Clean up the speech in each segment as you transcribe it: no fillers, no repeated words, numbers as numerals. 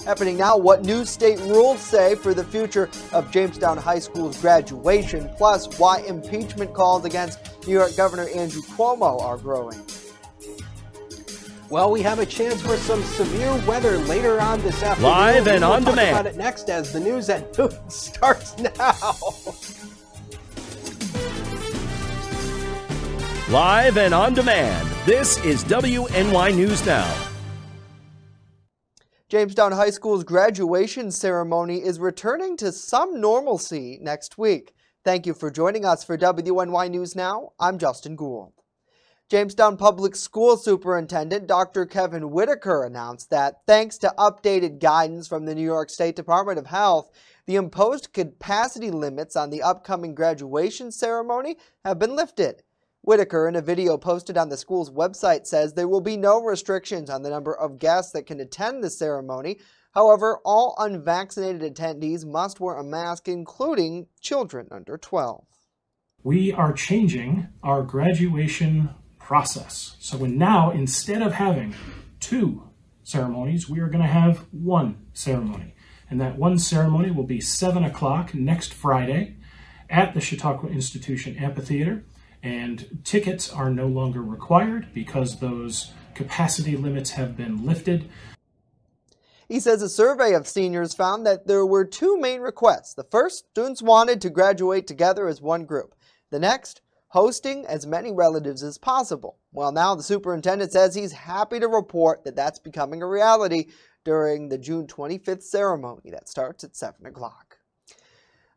Happening now, what new state rules say for the future of Jamestown High School's graduation, plus why impeachment calls against New York Governor Andrew Cuomo are growing. Well, we have a chance for some severe weather later on this afternoon. Live and on demand. We'll talk about it next as the news at noon starts now. Live and on demand. This is WNY News Now. Jamestown High School's graduation ceremony is returning to some normalcy next week. Thank you for joining us for WNY News Now. I'm Justin Gould. Jamestown Public School Superintendent Dr. Kevin Whitaker announced that, thanks to updated guidance from the New York State Department of Health, the imposed capacity limits on the upcoming graduation ceremony have been lifted. Whitaker, in a video posted on the school's website, says there will be no restrictions on the number of guests that can attend the ceremony. However, all unvaccinated attendees must wear a mask, including children under 12. We are changing our graduation process. So now, instead of having 2 ceremonies, we are going to have 1 ceremony. And that 1 ceremony will be 7 o'clock next Friday at the Chautauqua Institution Amphitheater. And tickets are no longer required because those capacity limits have been lifted. He says a survey of seniors found that there were 2 main requests. The first, students wanted to graduate together as one group. The next, hosting as many relatives as possible. Well, now the superintendent says he's happy to report that that's becoming a reality during the June 25th ceremony that starts at 7 o'clock.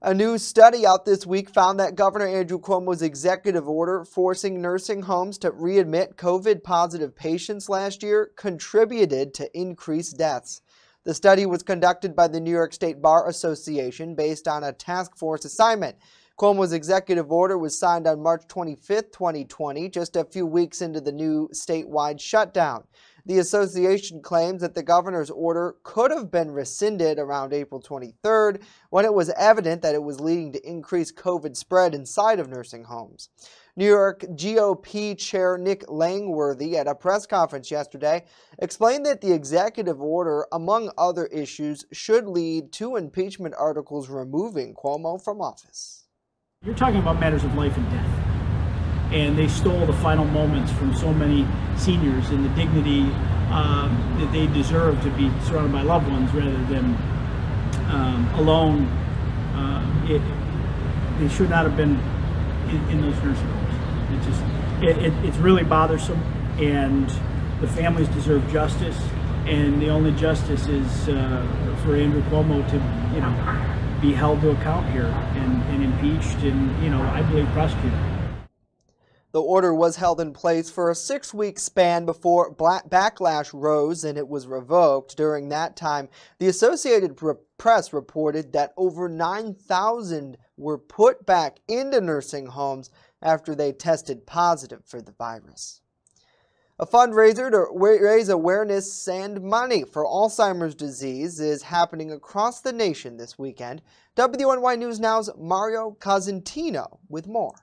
A new study out this week found that Governor Andrew Cuomo's executive order forcing nursing homes to readmit COVID-positive patients last year contributed to increased deaths. The study was conducted by the New York State Bar Association based on a task force assignment. Cuomo's executive order was signed on March 25, 2020, just a few weeks into the new statewide shutdown. The association claims that the governor's order could have been rescinded around April 23rd, when it was evident that it was leading to increased COVID spread inside of nursing homes. New York GOP Chair Nick Langworthy, at a press conference yesterday, explained that the executive order, among other issues, should lead to impeachment articles removing Cuomo from office. You're talking about matters of life and death, and they stole the final moments from so many seniors and the dignity that they deserve to be surrounded by loved ones rather than alone. They should not have been in those nursing homes. It's really bothersome, and the families deserve justice, and the only justice is for Andrew Cuomo to, be held to account here and impeached and, I believe prosecuted. The order was held in place for a 6-week span before backlash rose and it was revoked. During that time, the Associated Press reported that over 9,000 were put back into nursing homes after they tested positive for the virus. A fundraiser to raise awareness and money for Alzheimer's disease is happening across the nation this weekend. WNY News Now's Mario Cosentino with more.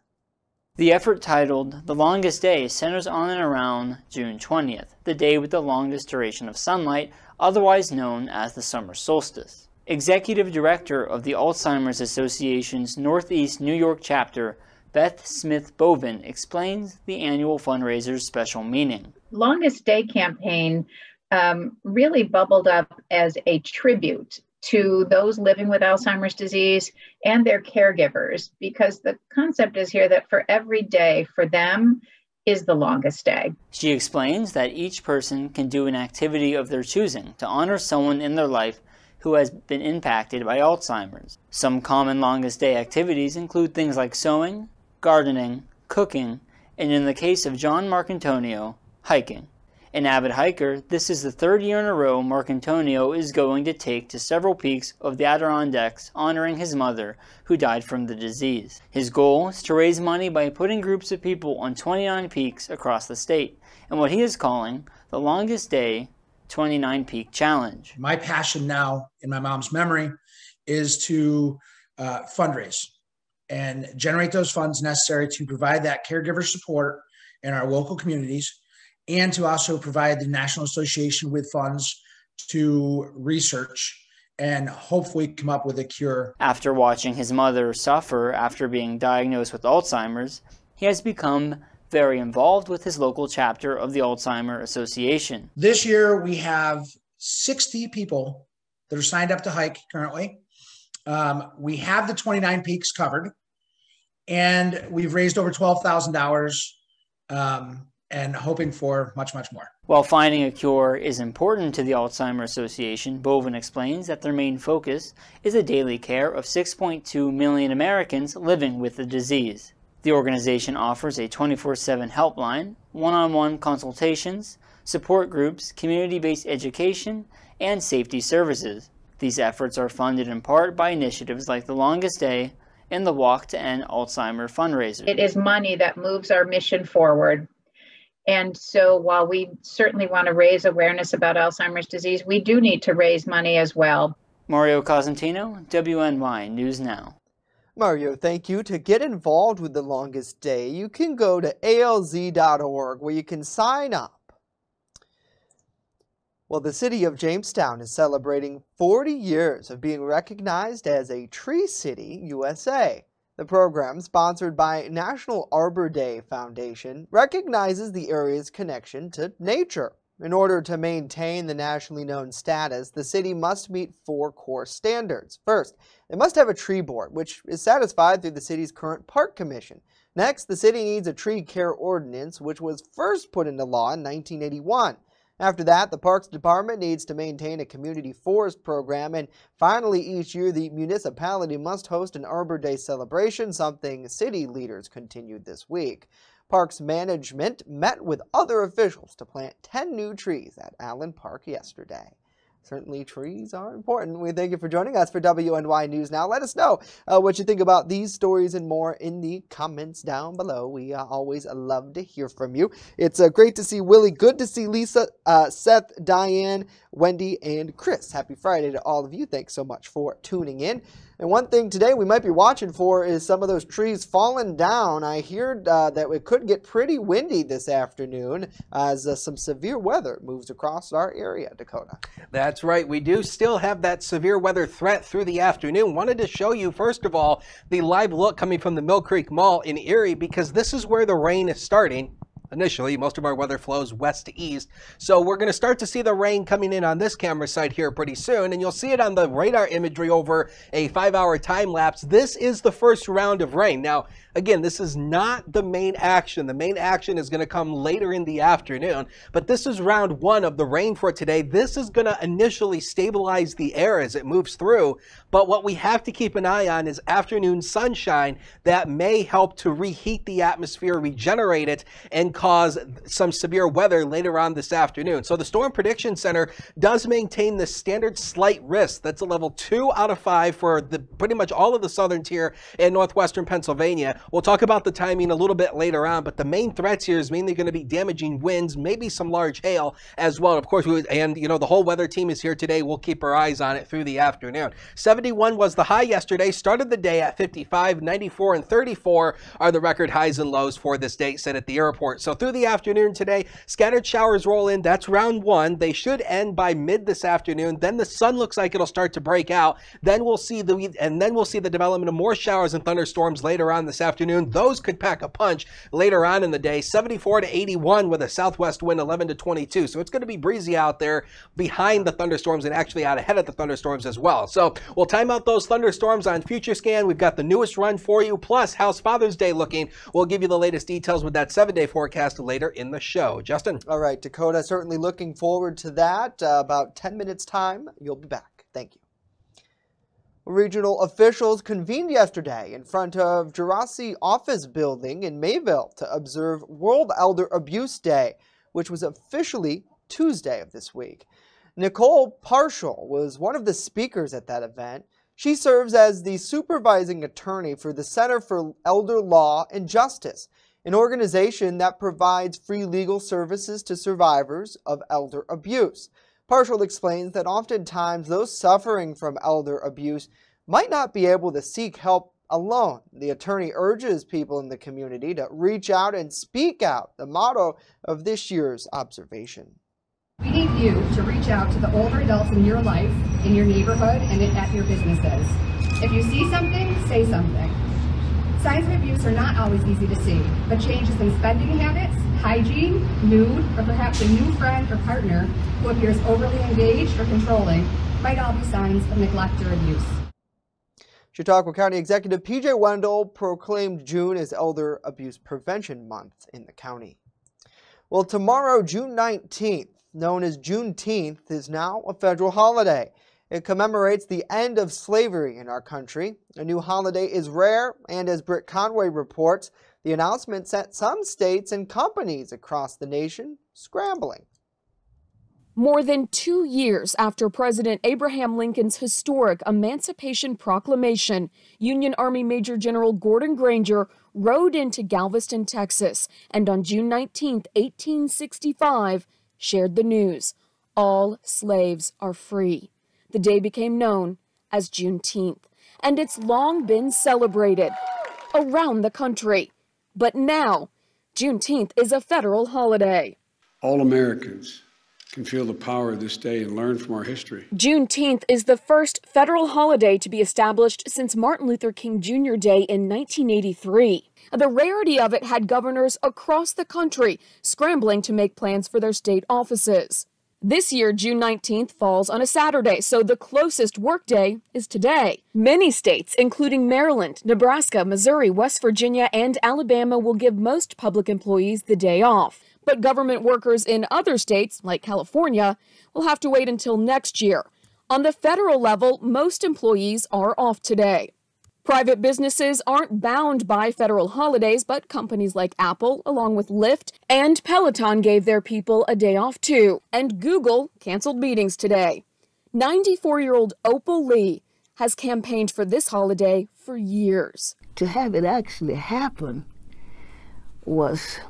The effort, titled The Longest Day, centers on and around June 20th, the day with the longest duration of sunlight, otherwise known as the summer solstice. Executive Director of the Alzheimer's Association's Northeast New York chapter, Beth Smith-Bovin, explains the annual fundraiser's special meaning. Longest Day campaign really bubbled up as a tribute to those living with Alzheimer's disease and their caregivers, because the concept is here that for every day for them is the longest day. She explains that each person can do an activity of their choosing to honor someone in their life who has been impacted by Alzheimer's. Some common longest day activities include things like sewing, gardening, cooking, and in the case of John Marcantonio, hiking. An avid hiker, this is the 3rd year in a row Marcantonio is going to take to several peaks of the Adirondacks honoring his mother, who died from the disease. His goal is to raise money by putting groups of people on 29 peaks across the state, and what he is calling the Longest Day 29 Peak Challenge. My passion now, in my mom's memory, is to fundraise and generate those funds necessary to provide that caregiver support in our local communities, and to also provide the National Association with funds to research and hopefully come up with a cure. After watching his mother suffer after being diagnosed with Alzheimer's, he has become very involved with his local chapter of the Alzheimer Association. This year we have 60 people that are signed up to hike currently. We have the 29 peaks covered, and we've raised over $12,000 and hoping for much, much more. While finding a cure is important to the Alzheimer Association, Bovin explains that their main focus is the daily care of 6.2 million Americans living with the disease. The organization offers a 24/7 helpline, one-on-one consultations, support groups, community-based education, and safety services. These efforts are funded in part by initiatives like the Longest Day and the Walk to End Alzheimer fundraiser. It is money that moves our mission forward. And so while we certainly want to raise awareness about Alzheimer's disease, we do need to raise money as well. Mario Cosentino, WNY News Now. Mario, thank you. To get involved with the Longest Day, you can go to alz.org where you can sign up. Well, the city of Jamestown is celebrating 40 years of being recognized as a Tree City USA. The program, sponsored by National Arbor Day Foundation, recognizes the area's connection to nature. In order to maintain the nationally known status, the city must meet 4 core standards. First, they must have a tree board, which is satisfied through the city's current park commission. Next, the city needs a tree care ordinance, which was first put into law in 1981. After that, the Parks Department needs to maintain a community forest program, and finally, each year the municipality must host an Arbor Day celebration, something city leaders continued this week. Parks Management met with other officials to plant 10 new trees at Allen Park yesterday. Certainly, trees are important. We thank you for joining us for WNY News Now. Let us know what you think about these stories and more in the comments down below. We always love to hear from you. It's great to see Willie. Good to see Lisa, Seth, Diane, Wendy, and Chris. Happy Friday to all of you. Thanks so much for tuning in. And one thing today we might be watching for is some of those trees falling down. I heard that it could get pretty windy this afternoon as some severe weather moves across our area, Dakota. That's right. We do still have that severe weather threat through the afternoon. Wanted to show you, first of all, the live look coming from the Mill Creek Mall in Erie, because this is where the rain is starting. Initially, most of our weather flows west to east, so we're going to start to see the rain coming in on this camera site here pretty soon, and you'll see it on the radar imagery over a 5-hour time lapse. This is the first round of rain. Now, again, this is not the main action. The main action is going to come later in the afternoon, but this is round 1 of the rain for today. This is going to initially stabilize the air as it moves through, but what we have to keep an eye on is afternoon sunshine that may help to reheat the atmosphere, regenerate it, and cause some severe weather later on this afternoon. So the Storm Prediction Center does maintain the standard slight risk. That's a level 2 out of 5 for pretty much all of the southern tier in northwestern Pennsylvania. We'll talk about the timing a little bit later on, but the main threats here is mainly going to be damaging winds, maybe some large hail as well. And of course, the whole weather team is here today. We'll keep our eyes on it through the afternoon. 71 was the high yesterday, started the day at 55, 94, and 34 are the record highs and lows for this day set at the airport. So through the afternoon today, scattered showers roll in. That's round 1. They should end by mid this afternoon. Then the sun looks like it'll start to break out. Then we'll see the development of more showers and thunderstorms later on this afternoon. Those could pack a punch later on in the day. 74 to 81 with a southwest wind 11 to 22. So it's going to be breezy out there behind the thunderstorms and actually out ahead of the thunderstorms as well. So we'll time out those thunderstorms on Future Scan. We've got the newest run for you, plus how's Father's Day looking. We'll give you the latest details with that 7-day forecast later in the show. Justin? All right, Dakota, certainly looking forward to that. About 10 minutes time, you'll be back. Thank you. Regional officials convened yesterday in front of Jurassic Office Building in Mayville to observe World Elder Abuse Day, which was officially Tuesday of this week. Nicole Parshall was one of the speakers at that event. She serves as the supervising attorney for the Center for Elder Law and Justice, an organization that provides free legal services to survivors of elder abuse. Parshall explains that oftentimes those suffering from elder abuse might not be able to seek help alone. The attorney urges people in the community to reach out and speak out, the motto of this year's observation. We need you to reach out to the older adults in your life, in your neighborhood, and at your businesses. If you see something, say something. Signs of abuse are not always easy to see, but changes in spending habits, hygiene, mood, or perhaps a new friend or partner who appears overly engaged or controlling might all be signs of neglect or abuse. Chautauqua County Executive P.J. Wendell proclaimed June as Elder Abuse Prevention Month in the county. Well, tomorrow, June 19th, known as Juneteenth, is now a federal holiday. It commemorates the end of slavery in our country. A new holiday is rare, and as Britt Conway reports, the announcement sent some states and companies across the nation scrambling. More than 2 years after President Abraham Lincoln's historic Emancipation Proclamation, Union Army Major General Gordon Granger rode into Galveston, Texas, and on June 19, 1865, shared the news: all slaves are free. The day became known as Juneteenth, and it's long been celebrated around the country. But now, Juneteenth is a federal holiday. All Americans can feel the power of this day and learn from our history. Juneteenth is the first federal holiday to be established since Martin Luther King Jr. Day in 1983. The rarity of it had governors across the country scrambling to make plans for their state offices. This year, June 19th falls on a Saturday, so the closest workday is today. Many states, including Maryland, Nebraska, Missouri, West Virginia, and Alabama, will give most public employees the day off. But government workers in other states, like California, will have to wait until next year. On the federal level, most employees are off today. Private businesses aren't bound by federal holidays, but companies like Apple, along with Lyft and Peloton, gave their people a day off too. And Google canceled meetings today. 94-year-old Opal Lee has campaigned for this holiday for years. To have it actually happen was,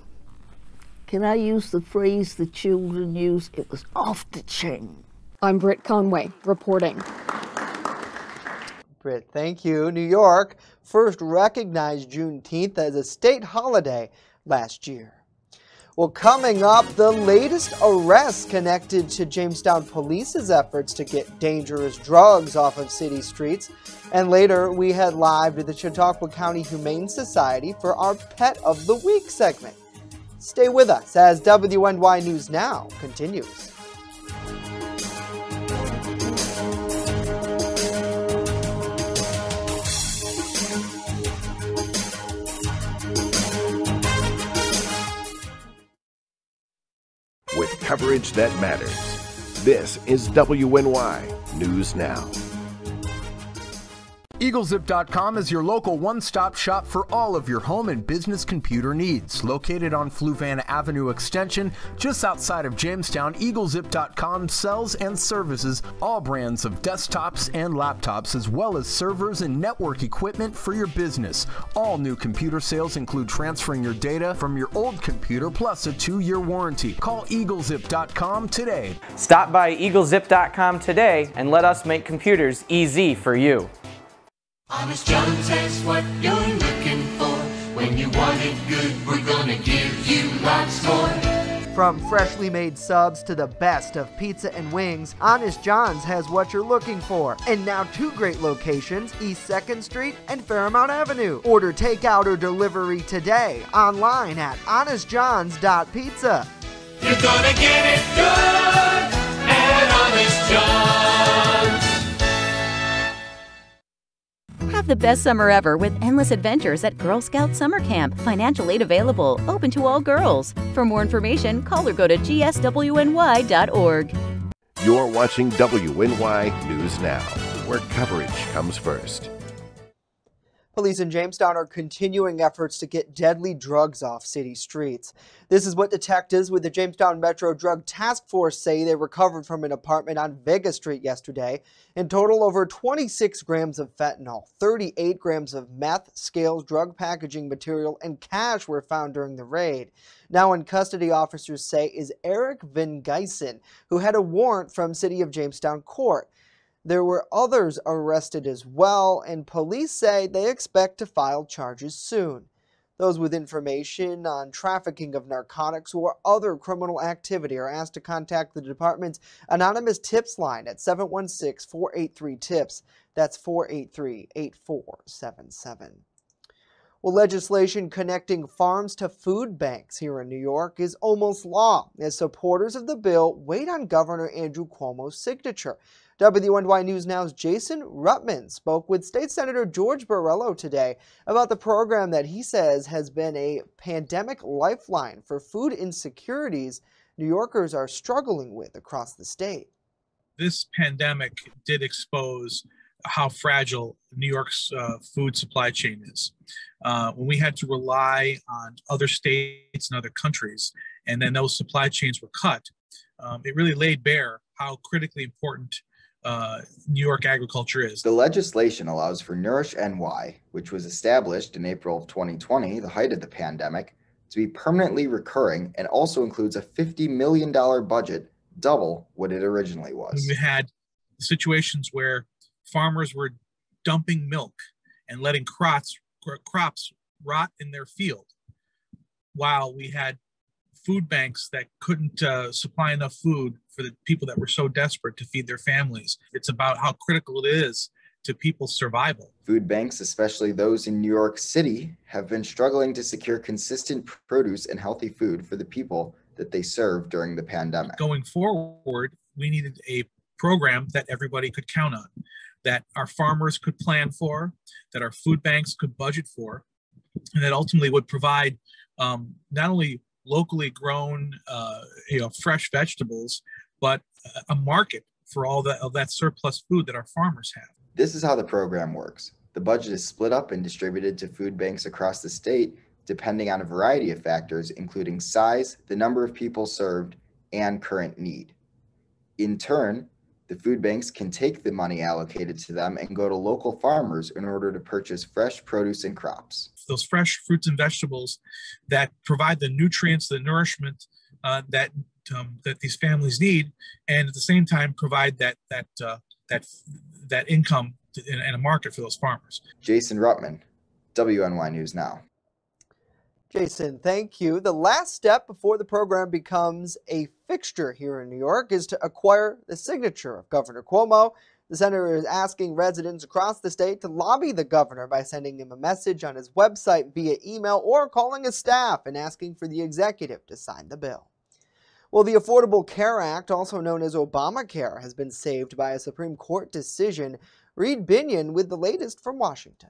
can I use the phrase the children use? It was off the chain. I'm Britt Conway reporting. Britt, thank you. New York first recognized Juneteenth as a state holiday last year. Well, coming up, the latest arrests connected to Jamestown police's efforts to get dangerous drugs off of city streets. And later, we head live to the Chautauqua County Humane Society for our Pet of the Week segment. Stay with us as WNY News Now continues. With coverage that matters, this is WNY News Now. EagleZip.com is your local one-stop shop for all of your home and business computer needs. Located on Fluvanna Avenue Extension, just outside of Jamestown, EagleZip.com sells and services all brands of desktops and laptops, as well as servers and network equipment for your business. All new computer sales include transferring your data from your old computer, plus a 2-year warranty. Call EagleZip.com today. Stop by EagleZip.com today and let us make computers easy for you. Honest Jones has what you're looking for. When you want it good, we're gonna give you lots more. From freshly made subs to the best of pizza and wings, Honest John's has what you're looking for. And now 2 great locations, East 2nd Street and Fairmount Avenue. Order takeout or delivery today online at honestjohns.pizza. You're gonna get it good at Honest John's. Have the best summer ever with endless adventures at Girl Scout Summer Camp. Financial aid available, open to all girls. For more information, call or go to gswny.org. You're watching WNY News Now, where coverage comes first. Police in Jamestown are continuing efforts to get deadly drugs off city streets. This is what detectives with the Jamestown Metro Drug Task Force say they recovered from an apartment on Vega Street yesterday. In total, over 26 grams of fentanyl, 38 grams of meth, scales, drug packaging material, and cash were found during the raid. Now in custody, officers say, is Eric Van Geysen, who had a warrant from City of Jamestown Court. There were others arrested as well, and police say they expect to file charges soon. Those with information on trafficking of narcotics or other criminal activity are asked to contact the department's anonymous tips line at 716-483-TIPS. That's 483-8477. Well, legislation connecting farms to food banks here in New York is almost law as supporters of the bill wait on Governor Andrew Cuomo's signature. WNY News Now's Jason Ruttman spoke with State Senator George Borrello today about the program that he says has been a pandemic lifeline for food insecurities New Yorkers are struggling with across the state. This pandemic did expose how fragile New York's food supply chain is. When we had to rely on other states and other countries, and then those supply chains were cut, it really laid bare how critically important New York agriculture is. The legislation allows for WNY, which was established in April of 2020, the height of the pandemic, to be permanently recurring and also includes a $50 million budget, double what it originally was. We had situations where farmers were dumping milk and letting crops rot in their field, while we had food banks that couldn't supply enough food for the people that were so desperate to feed their families. It's about how critical it is to people's survival. Food banks, especially those in New York City, have been struggling to secure consistent produce and healthy food for the people that they serve during the pandemic. Going forward, we needed a program that everybody could count on, that our farmers could plan for, that our food banks could budget for, and that ultimately would provide not only locally grown, fresh vegetables, but a market for all that surplus food that our farmers have. This is how the program works. The budget is split up and distributed to food banks across the state, depending on a variety of factors, including size, the number of people served, and current need. In turn, the food banks can take the money allocated to them and go to local farmers in order to purchase fresh produce and crops. Those fresh fruits and vegetables that provide the nutrients, the nourishment that these families need, and at the same time provide that income and a market for those farmers. Jason Ruttman, WNY News Now. Jason, thank you. The last step before the program becomes a fixture here in New York is to acquire the signature of Governor Cuomo. The senator is asking residents across the state to lobby the governor by sending him a message on his website via email or calling his staff and asking for the executive to sign the bill. Well, the Affordable Care Act, also known as Obamacare, has been saved by a Supreme Court decision. Reed Binion with the latest from Washington.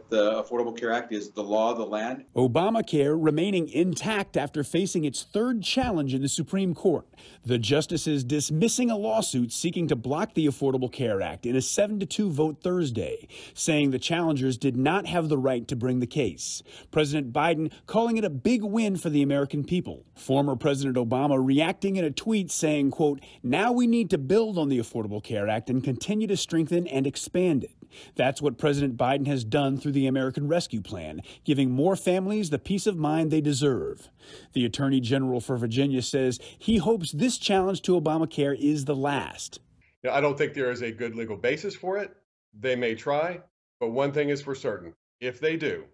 The Affordable Care Act is the law of the land. Obamacare remaining intact after facing its third challenge in the Supreme Court. The justices dismissing a lawsuit seeking to block the Affordable Care Act in a 7-2 vote Thursday, saying the challengers did not have the right to bring the case. President Biden calling it a big win for the American people. Former President Obama reacting in a tweet saying, quote, "Now we need to build on the Affordable Care Act and continue to strengthen and expand it." That's what President Biden has done through the American Rescue Plan, giving more families the peace of mind they deserve. The Attorney General for Virginia says he hopes this challenge to Obamacare is the last. Now, I don't think there is a good legal basis for it. They may try, but one thing is for certain. If they do,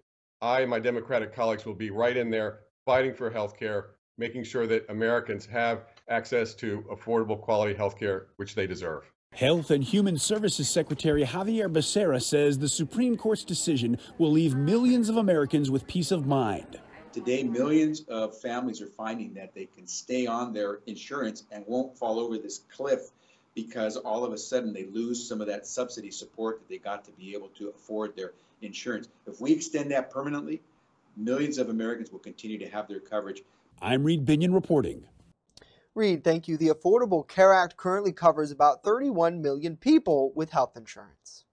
I and my Democratic colleagues will be right in there fighting for health care, making sure that Americans have access to affordable, quality health care, which they deserve. Health and Human Services Secretary Javier Becerra says the Supreme Court's decision will leave millions of Americans with peace of mind. Today, millions of families are finding that they can stay on their insurance and won't fall over this cliff because all of a sudden they lose some of that subsidy support that they got to be able to afford their insurance. If we extend that permanently, millions of Americans will continue to have their coverage. I'm Reed Binion reporting. Reed, thank you. The Affordable Care Act currently covers about 31 million people with health insurance.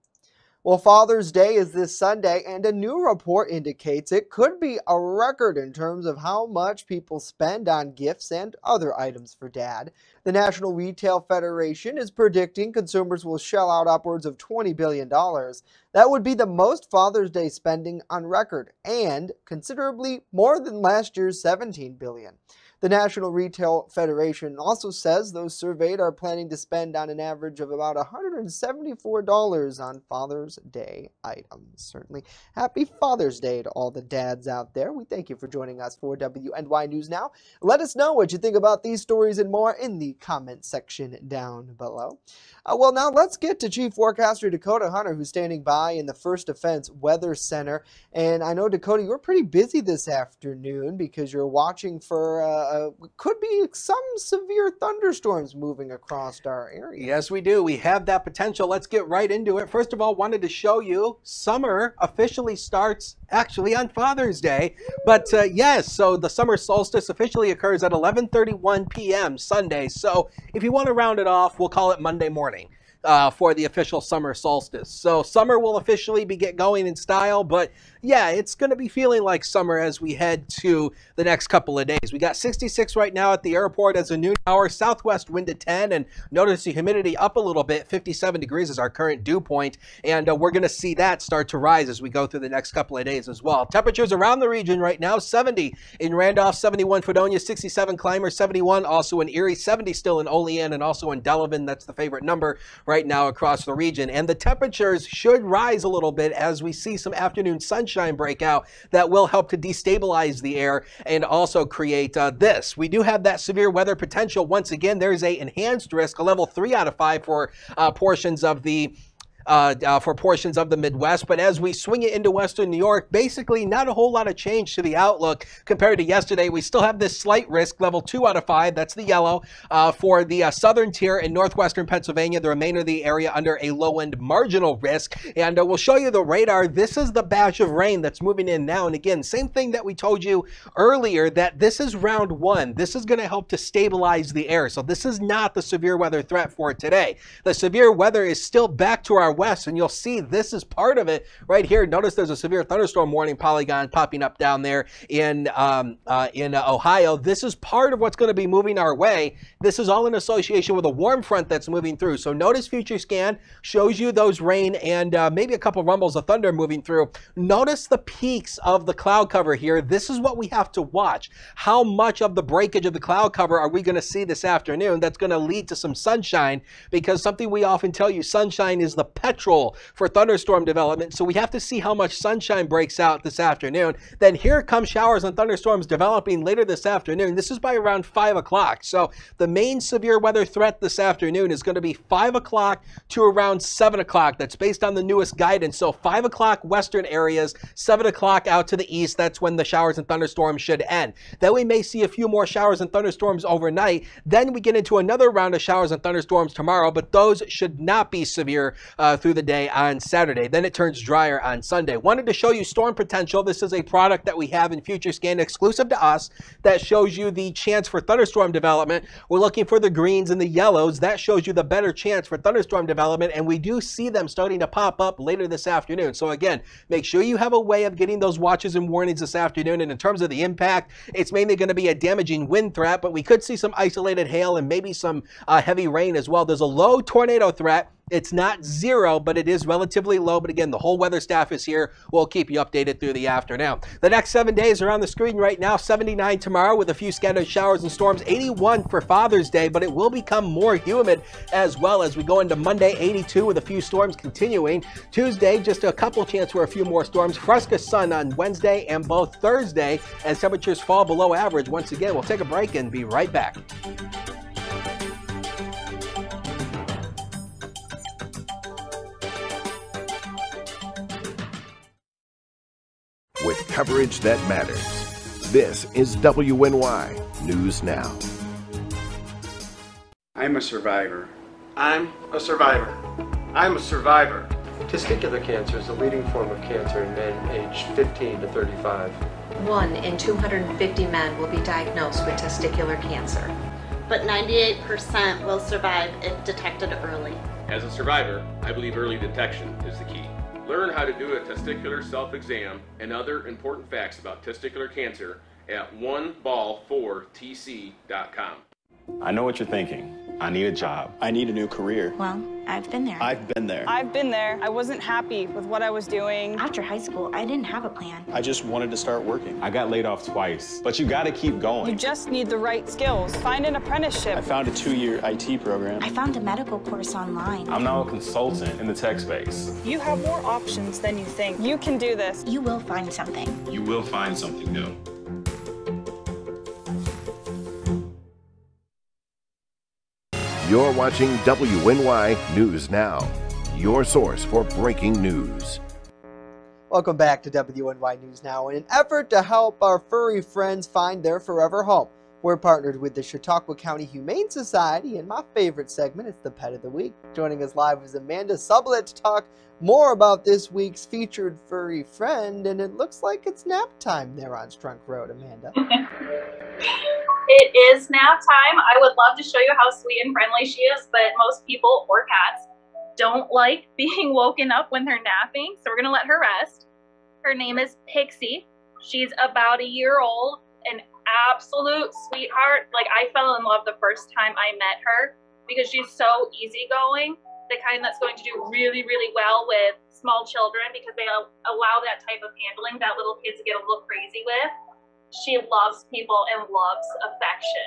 Well, Father's Day is this Sunday, and a new report indicates it could be a record in terms of how much people spend on gifts and other items for Dad. The National Retail Federation is predicting consumers will shell out upwards of $20 billion. That would be the most Father's Day spending on record, and considerably more than last year's $17 billion. The National Retail Federation also says those surveyed are planning to spend on an average of about $174 on Father's Day items. Certainly, happy Father's Day to all the dads out there. We thank you for joining us for WNY News Now. Let us know what you think about these stories and more in the comment section down below. Well, now let's get to Chief Forecaster Dakota Hunter, who's standing by in the First Defense Weather Center. And I know, Dakota, you were pretty busy this afternoon because you're watching for could be some severe thunderstorms moving across our area. Yes, we do. We have that potential. Let's get right into it. First of all, wanted to show you summer officially starts actually on Father's Day. But yes, so the summer solstice officially occurs at 11:31 p.m. Sunday. So if you want to round it off, we'll call it Monday morning for the official summer solstice. So summer will officially get going in style, but yeah, it's going to be feeling like summer as we head to the next couple of days. We got 66 right now at the airport as a noon hour, southwest wind at 10, and notice the humidity up a little bit. 57 degrees is our current dew point, and we're going to see that start to rise as we go through the next couple of days as well. Temperatures around the region right now, 70 in Randolph, 71 Fredonia, 67 Clymer, 71 also in Erie, 70 still in Olean, and also in Delavan. That's the favorite number right now across the region. And the temperatures should rise a little bit as we see some afternoon sunshine breakout that will help to destabilize the air and also create this. We do have that severe weather potential. Once again, there's a enhanced risk, a level 3 out of 5 for portions of the Midwest. But as we swing it into Western New York, basically not a whole lot of change to the outlook compared to yesterday. We still have this slight risk, level 2 out of 5. That's the yellow for the southern tier in northwestern Pennsylvania, the remainder of the area under a low-end marginal risk. And we'll show you the radar. This is the batch of rain that's moving in now. And again, same thing that we told you earlier, that this is round 1. This is going to help to stabilize the air. So this is not the severe weather threat for today. The severe weather is still back to our west, and you'll see this is part of it right here. Notice there's a severe thunderstorm warning polygon popping up down there in Ohio. This is part of what's going to be moving our way. This is all in association with a warm front that's moving through. So notice Future Scan shows you those rain and maybe a couple rumbles of thunder moving through. Notice the peaks of the cloud cover here. This is what we have to watch. How much of the breakage of the cloud cover are we going to see this afternoon that's going to lead to some sunshine? Because something we often tell you, sunshine is the petrol for thunderstorm development. So we have to see how much sunshine breaks out this afternoon. Then here come showers and thunderstorms developing later this afternoon. This is by around 5 o'clock. So the main severe weather threat this afternoon is going to be 5 o'clock to around 7 o'clock. That's based on the newest guidance. So 5 o'clock western areas, 7 o'clock out to the east. That's when the showers and thunderstorms should end. Then we may see a few more showers and thunderstorms overnight. Then we get into another round of showers and thunderstorms tomorrow, but those should not be severe through the day on Saturday. Then it turns drier on Sunday. Wanted to show you storm potential. This is a product that we have in Future Scan exclusive to us that shows you the chance for thunderstorm development. We're looking for the greens and the yellows. That shows you the better chance for thunderstorm development, and we do see them starting to pop up later this afternoon. So again, make sure you have a way of getting those watches and warnings this afternoon. And in terms of the impact, it's mainly going to be a damaging wind threat, but we could see some isolated hail and maybe some heavy rain as well. There's a low tornado threat. It's not zero, but it is relatively low. But again, the whole weather staff is here. We'll keep you updated through the afternoon. The next 7 days are on the screen right now. 79 tomorrow with a few scattered showers and storms. 81 for Father's Day, but it will become more humid as well as we go into Monday. 82 with a few storms continuing. Tuesday, just a couple chance for a few more storms. Fresca sun on Wednesday and both Thursday as temperatures fall below average. Once again, we'll take a break and be right back. With coverage that matters. This is WNY News Now. I'm a survivor. I'm a survivor. I'm a survivor. Testicular cancer is the leading form of cancer in men aged 15 to 35. 1 in 250 men will be diagnosed with testicular cancer. But 98% will survive if detected early. As a survivor, I believe early detection is the key. Learn how to do a testicular self-exam and other important facts about testicular cancer at oneball4tc.com. I know what you're thinking. I need a job. I need a new career. Well, I've been there. I've been there. I've been there. I wasn't happy with what I was doing. After high school, I didn't have a plan. I just wanted to start working. I got laid off twice, but you gotta keep going. You just need the right skills. Find an apprenticeship. I found a 2-year IT program. I found a medical course online. I'm now a consultant in the tech space. You have more options than you think. You can do this. You will find something. You will find something new. You're watching WNY News Now, your source for breaking news. Welcome back to WNY News Now. In an effort to help our furry friends find their forever home, we're partnered with the Chautauqua County Humane Society, and my favorite segment is the Pet of the Week. Joining us live is Amanda Sublett to talk more about this week's featured furry friend, and it looks like it's nap time there on Strunk Road, Amanda. It is nap time. I would love to show you how sweet and friendly she is, but most people or cats don't like being woken up when they're napping, so we're going to let her rest. Her name is Pixie. She's about a year old, an absolute sweetheart. Like, I fell in love the first time I met her because she's so easygoing, the kind that's going to do really, really well with small children because they allow that type of handling that little kids get a little crazy with. She loves people and loves affection.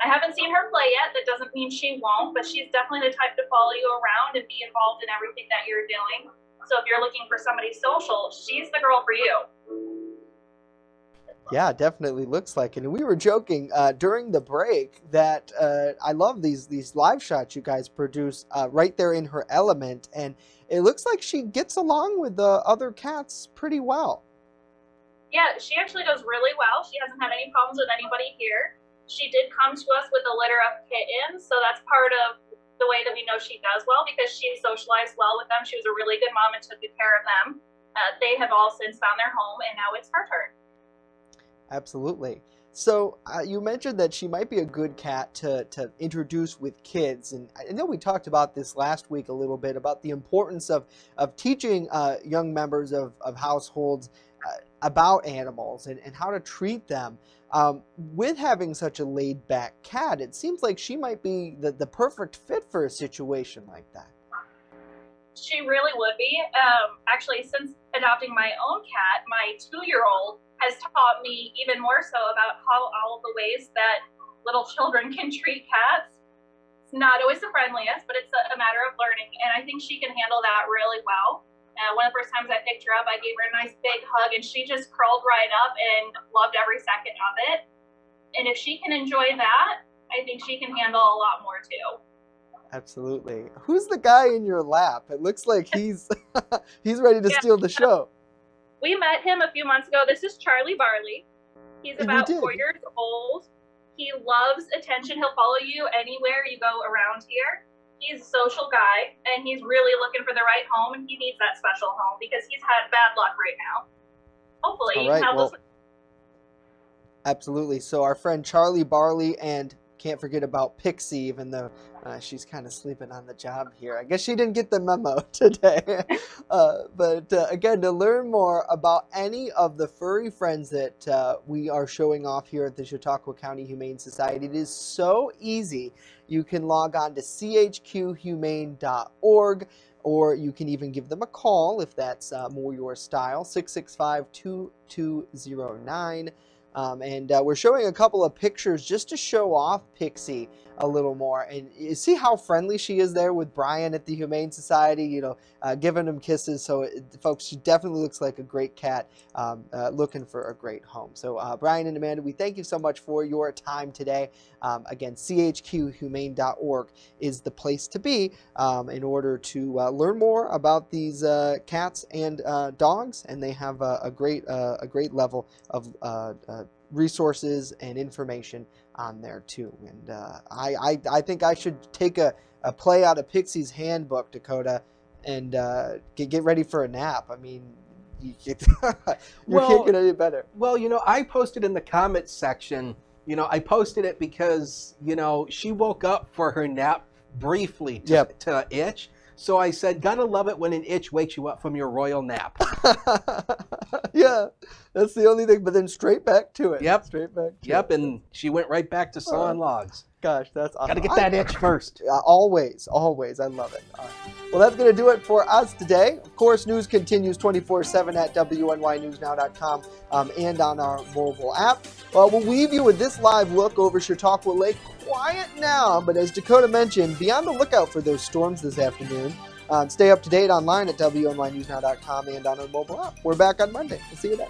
I haven't seen her play yet. That doesn't mean she won't, but she's definitely the type to follow you around and be involved in everything that you're doing. So if you're looking for somebody social, she's the girl for you. Yeah, definitely looks like it. And we were joking during the break that I love these live shots you guys produce right there in her element. And it looks like she gets along with the other cats pretty well. Yeah, she actually does really well. She hasn't had any problems with anybody here. She did come to us with a litter of kittens, so that's part of the way that we know she does well because she socialized well with them. She was a really good mom and took good care of them. They have all since found their home, and now it's her turn. Absolutely. So you mentioned that she might be a good cat to introduce with kids, and I know we talked about this last week a little bit about the importance of teaching young members of households about animals and how to treat them. With having such a laid-back cat, it seems like she might be the perfect fit for a situation like that. She really would be. Actually, since adopting my own cat, my 2-year-old has taught me even more so about how all the ways that little children can treat cats. It's not always the friendliest, but it's a matter of learning, and I think she can handle that really well. One of the first times I picked her up, I gave her a nice big hug, and she just curled right up and loved every second of it. And if she can enjoy that, I think she can handle a lot more too. Absolutely. Who's the guy in your lap? It looks like he's he's ready to steal the show. We met him a few months ago. This is Charlie Barley. He's about 4 years old. He loves attention. He'll follow you anywhere you go around here. He's a social guy, and he's really looking for the right home, and he needs that special home because he's had bad luck right now. Hopefully, all right, well, absolutely. So our friend Charlie Barley, and can't forget about Pixie, even though she's kind of sleeping on the job here. I guess she didn't get the memo today. But again, to learn more about any of the furry friends that we are showing off here at the Chautauqua County Humane Society, it is so easy. You can log on to chqhumane.org, or you can even give them a call if that's more your style, 665-2209. And we're showing a couple of pictures just to show off Pixie a little more. And you see how friendly she is there with Brian at the Humane Society, you know, giving him kisses. So, folks, she definitely looks like a great cat looking for a great home. So, Brian and Amanda, we thank you so much for your time today. Again, chqhumane.org is the place to be in order to learn more about these cats and dogs. And they have a great level of resources and information on there too. And I think I should take a play out of Pixie's handbook, Dakota, and get ready for a nap. I mean, you can't get any better. Well, you know, I posted in the comments section, you know, I posted it because, you know, she woke up for her nap briefly to itch. So I said, gotta love it when an itch wakes you up from your royal nap. Yeah, That's the only thing, but then straight back to it. Yep. Straight back to Yep, it. and she went right back to sawing logs. Gosh, that's awesome. Got to get that itch first. Always, always. I love it. All right. Well, that's going to do it for us today. Of course, news continues 24/7 at WNYNewsNow.com and on our mobile app. Well, we'll leave you with this live look over Chautauqua Lake. Quiet now, but as Dakota mentioned, be on the lookout for those storms this afternoon. Stay up to date online at WNYNewsNow.com and on our mobile app. We're back on Monday. We'll see you then.